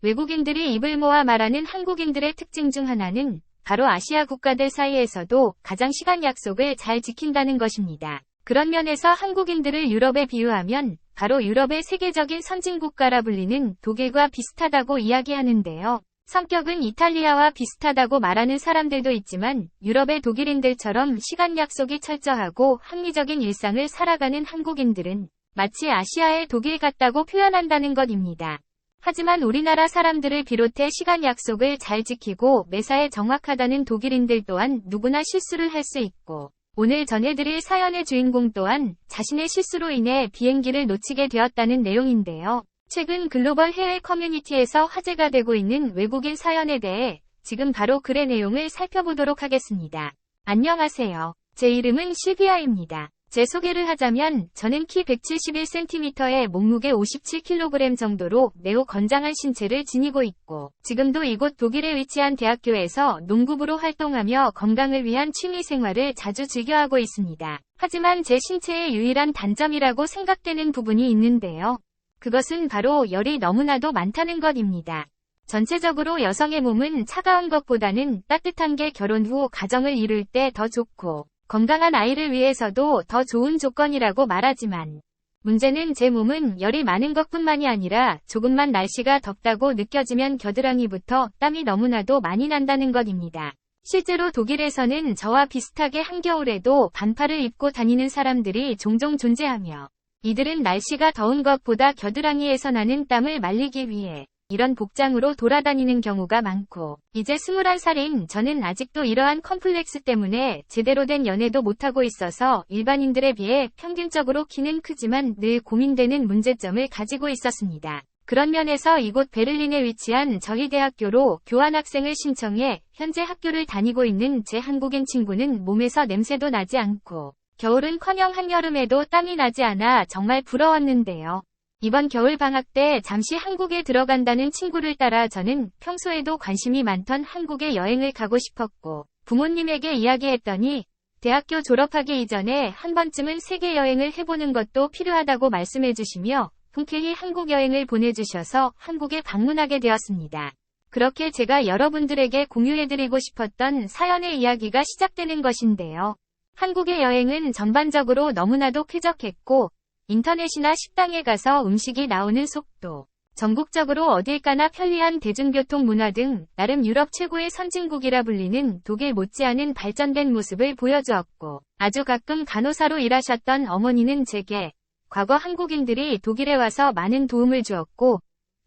외국인들이 입을 모아 말하는 한국인들의 특징 중 하나는 바로 아시아 국가들 사이에서도 가장 시간 약속을 잘 지킨다는 것입니다. 그런 면에서 한국인들을 유럽에 비유하면 바로 유럽의 세계적인 선진국가라 불리는 독일과 비슷하다고 이야기하는데요. 성격은 이탈리아와 비슷하다고 말하는 사람들도 있지만 유럽의 독일인들처럼 시간 약속이 철저하고 합리적인 일상을 살아가는 한국인들은 마치 아시아의 독일 같다고 표현한다는 것입니다. 하지만 우리나라 사람들을 비롯해 시간 약속을 잘 지키고 매사에 정확하다는 독일인들 또한 누구나 실수를 할 수 있고, 오늘 전해드릴 사연의 주인공 또한 자신의 실수로 인해 비행기를 놓치게 되었다는 내용인데요. 최근 글로벌 해외 커뮤니티에서 화제가 되고 있는 외국인 사연에 대해 지금 바로 글의 내용을 살펴보도록 하겠습니다. 안녕하세요. 제 이름은 실비아입니다. 제 소개를 하자면 저는 키 171cm에 몸무게 57kg 정도로 매우 건장한 신체를 지니고 있고, 지금도 이곳 독일에 위치한 대학교에서 농구부로 활동하며 건강을 위한 취미 생활을 자주 즐겨하고 있습니다. 하지만 제 신체의 유일한 단점이라고 생각되는 부분이 있는데요. 그것은 바로 열이 너무나도 많다는 것입니다. 전체적으로 여성의 몸은 차가운 것보다는 따뜻한 게 결혼 후 가정을 이룰 때 더 좋고, 건강한 아이를 위해서도 더 좋은 조건이라고 말하지만, 문제는 제 몸은 열이 많은 것뿐만이 아니라 조금만 날씨가 덥다고 느껴지면 겨드랑이부터 땀이 너무나도 많이 난다는 것입니다. 실제로 독일에서는 저와 비슷하게 한겨울에도 반팔을 입고 다니는 사람들이 종종 존재하며, 이들은 날씨가 더운 것보다 겨드랑이에서 나는 땀을 말리기 위해 이런 복장으로 돌아다니는 경우가 많고, 이제 21살인 저는 아직도 이러한 컴플렉스 때문에 제대로 된 연애도 못하고 있어서 일반인들에 비해 평균적으로 키는 크지만 늘 고민되는 문제점을 가지고 있었습니다. 그런 면에서 이곳 베를린에 위치한 저희 대학교로 교환학생을 신청해 현재 학교를 다니고 있는 제 한국인 친구는 몸에서 냄새도 나지 않고, 겨울은커녕 한여름에도 땀이 나지 않아 정말 부러웠는데요. 이번 겨울 방학 때 잠시 한국에 들어간다는 친구를 따라 저는 평소에도 관심이 많던 한국에 여행을 가고 싶었고, 부모님에게 이야기했더니 대학교 졸업하기 이전에 한 번쯤은 세계 여행을 해보는 것도 필요하다고 말씀해 주시며 흔쾌히 한국 여행을 보내주셔서 한국에 방문하게 되었습니다. 그렇게 제가 여러분들에게 공유해드리고 싶었던 사연의 이야기가 시작되는 것인데요. 한국의 여행은 전반적으로 너무나도 쾌적했고, 인터넷이나 식당에 가서 음식이 나오는 속도, 전국적으로 어딜 가나 편리한 대중교통 문화 등 나름 유럽 최고의 선진국이라 불리는 독일 못지않은 발전된 모습을 보여주었고, 아주 가끔 간호사로 일하셨던 어머니는 제게 과거 한국인들이 독일에 와서 많은 도움을 주었고,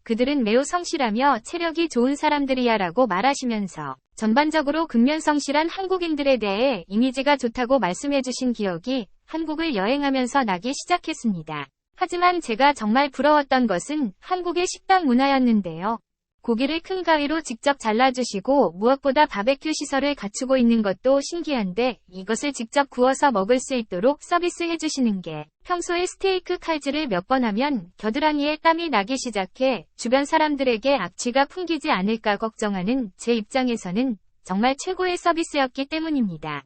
그들은 매우 성실하며 체력이 좋은 사람들이야 라고 말하시면서 전반적으로 근면성실한 한국인들에 대해 이미지가 좋다고 말씀해주신 기억이 한국을 여행하면서 나기 시작했습니다. 하지만 제가 정말 부러웠던 것은 한국의 식당 문화였는데요. 고기를 큰 가위로 직접 잘라주시고 무엇보다 바베큐 시설을 갖추고 있는 것도 신기한데, 이것을 직접 구워서 먹을 수 있도록 서비스해주시는 게, 평소에 스테이크 칼질을 몇 번 하면 겨드랑이에 땀이 나기 시작해 주변 사람들에게 악취가 풍기지 않을까 걱정하는 제 입장에서는 정말 최고의 서비스였기 때문입니다.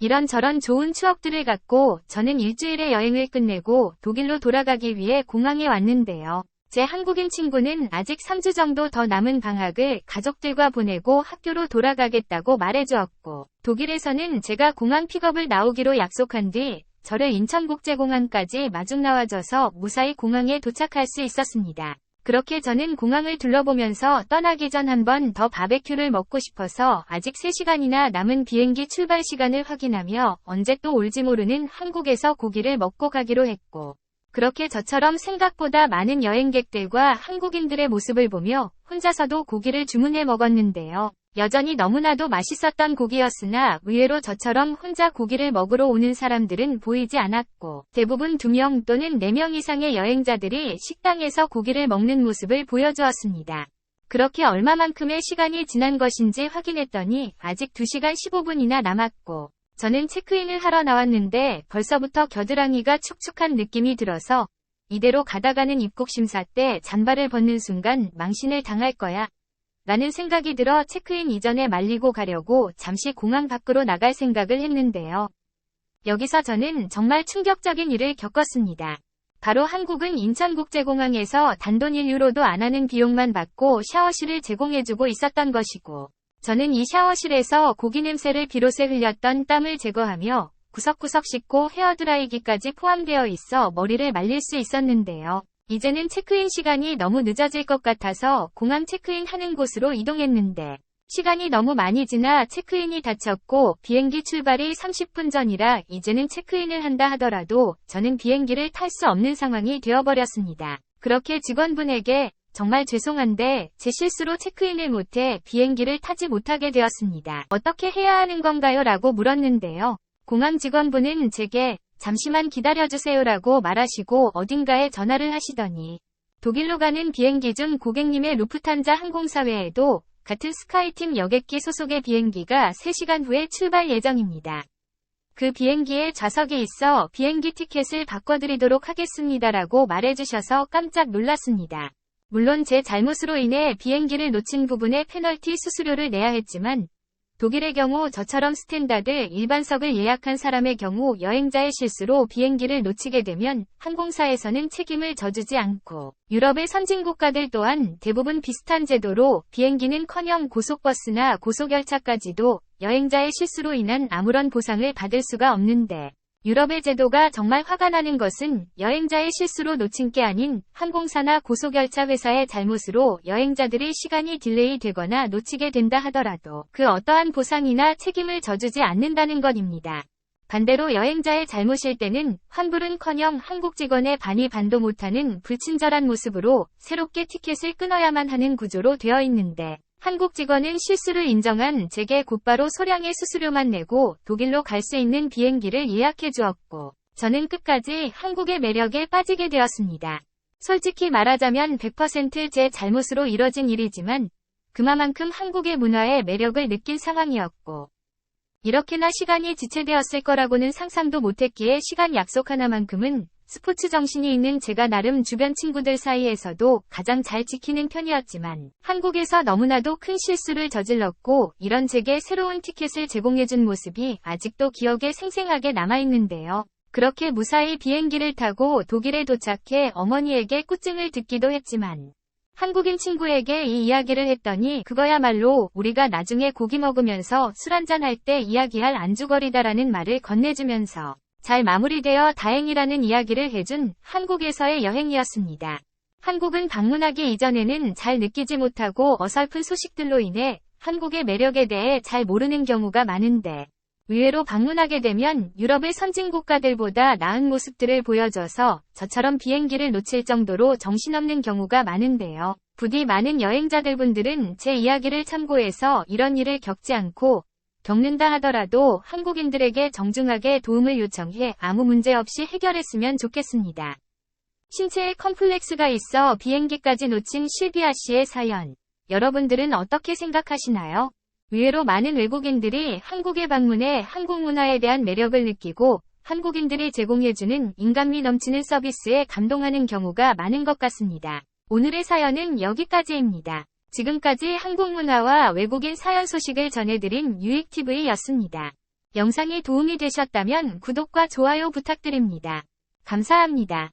이런저런 좋은 추억들을 갖고 저는 일주일의 여행을 끝내고 독일로 돌아가기 위해 공항에 왔는데요. 제 한국인 친구는 아직 3주 정도 더 남은 방학을 가족들과 보내고 학교로 돌아가겠다고 말해주었고, 독일에서는 제가 공항 픽업을 나오기로 약속한 뒤 저를 인천국제공항까지 마중 나와줘서 무사히 공항에 도착할 수 있었습니다. 그렇게 저는 공항을 둘러보면서 떠나기 전 한 번 더 바베큐를 먹고 싶어서 아직 3시간이나 남은 비행기 출발 시간을 확인하며 언제 또 올지 모르는 한국에서 고기를 먹고 가기로 했고, 그렇게 저처럼 생각보다 많은 여행객들과 한국인들의 모습을 보며 혼자서도 고기를 주문해 먹었는데요. 여전히 너무나도 맛있었던 고기였으나 의외로 저처럼 혼자 고기를 먹으러 오는 사람들은 보이지 않았고, 대부분 2명 또는 4명 이상의 여행자들이 식당에서 고기를 먹는 모습을 보여주었습니다. 그렇게 얼마만큼의 시간이 지난 것인지 확인했더니 아직 2시간 15분이나 남았고, 저는 체크인을 하러 나왔는데 벌써부터 겨드랑이가 축축한 느낌이 들어서 이대로 가다가는 입국 심사 때 잠바를 벗는 순간 망신을 당할 거야 라는 생각이 들어 체크인 이전에 말리고 가려고 잠시 공항 밖으로 나갈 생각을 했는데요. 여기서 저는 정말 충격적인 일을 겪었습니다. 바로 한국은 인천국제공항에서 단돈 1유로도 안 하는 비용만 받고 샤워실을 제공해주고 있었던 것이고, 저는 이 샤워실에서 고기 냄새를 비롯해 흘렸던 땀을 제거하며 구석구석 씻고 헤어드라이기까지 포함되어 있어 머리를 말릴 수 있었는데요. 이제는 체크인 시간이 너무 늦어질 것 같아서 공항 체크인 하는 곳으로 이동했는데, 시간이 너무 많이 지나 체크인이 닫혔고 비행기 출발이 30분 전이라 이제는 체크인을 한다 하더라도 저는 비행기를 탈 수 없는 상황이 되어버렸습니다. 그렇게 직원분에게 정말 죄송한데 제 실수로 체크인을 못해 비행기를 타지 못하게 되었습니다. 어떻게 해야 하는 건가요? 라고 물었는데요. 공항 직원분은 제게 잠시만 기다려주세요라고 말하시고 어딘가에 전화를 하시더니 독일로 가는 비행기 중 고객님의 루프탄자 항공사 외에도 같은 스카이팀 여객기 소속의 비행기가 3시간 후에 출발 예정입니다. 그 비행기에 좌석이 있어 비행기 티켓을 바꿔드리도록 하겠습니다라고 말해주셔서 깜짝 놀랐습니다. 물론 제 잘못으로 인해 비행기를 놓친 부분에 페널티 수수료를 내야 했지만 독일의 경우 저처럼 스탠다드 일반석을 예약한 사람의 경우 여행자의 실수로 비행기를 놓치게 되면 항공사에서는 책임을 져주지 않고 유럽의 선진국가들 또한 대부분 비슷한 제도로 비행기는커녕 고속버스나 고속열차까지도 여행자의 실수로 인한 아무런 보상을 받을 수가 없는데 유럽의 제도가 정말 화가 나는 것은 여행자의 실수로 놓친 게 아닌 항공사나 고속열차 회사의 잘못으로 여행자들의 시간이 딜레이 되거나 놓치게 된다 하더라도 그 어떠한 보상이나 책임을 져주지 않는다는 것입니다. 반대로 여행자의 잘못일 때는 환불은커녕 한국 직원의 반이 반도 못하는 불친절한 모습으로 새롭게 티켓을 끊어야만 하는 구조로 되어 있는데 한국 직원은 실수를 인정한 제게 곧바로 소량의 수수료만 내고 독일로 갈 수 있는 비행기를 예약해 주었고 저는 끝까지 한국의 매력에 빠지게 되었습니다. 솔직히 말하자면 100% 제 잘못으로 이뤄진 일이지만 그만큼 한국의 문화의 매력을 느낀 상황이었고 이렇게나 시간이 지체되었을 거라고는 상상도 못했기에 시간 약속 하나만큼은 스포츠 정신이 있는 제가 나름 주변 친구들 사이에서도 가장 잘 지키는 편이었지만 한국에서 너무나도 큰 실수를 저질렀고 이런 제게 새로운 티켓을 제공해준 모습이 아직도 기억에 생생하게 남아있는데요. 그렇게 무사히 비행기를 타고 독일에 도착해 어머니에게 꾸증을 듣기도 했지만 한국인 친구에게 이 이야기를 했더니 그거야말로 우리가 나중에 고기 먹으면서 술 한잔할 때 이야기할 안주거리다라는 말을 건네주면서 잘 마무리되어 다행이라는 이야기를 해준 한국에서의 여행이었습니다. 한국은 방문하기 이전에는 잘 느끼지 못하고 어설픈 소식들로 인해 한국의 매력에 대해 잘 모르는 경우가 많은데 의외로 방문하게 되면 유럽의 선진국가들보다 나은 모습들을 보여줘서 저처럼 비행기를 놓칠 정도로 정신없는 경우가 많은데요. 부디 많은 여행자들분들은 제 이야기를 참고해서 이런 일을 겪지 않고 겪는다 하더라도 한국인들에게 정중하게 도움을 요청해 아무 문제 없이 해결했으면 좋겠습니다. 신체에 컴플렉스가 있어 비행기까지 놓친 실비아 씨의 사연. 여러분들은 어떻게 생각하시나요? 의외로 많은 외국인들이 한국에 방문해 한국 문화에 대한 매력을 느끼고 한국인들이 제공해주는 인간미 넘치는 서비스에 감동하는 경우가 많은 것 같습니다. 오늘의 사연은 여기까지입니다. 지금까지 한국 문화와 외국인 사연 소식을 전해드린 유익TV였습니다. 영상이 도움이 되셨다면 구독과 좋아요 부탁드립니다. 감사합니다.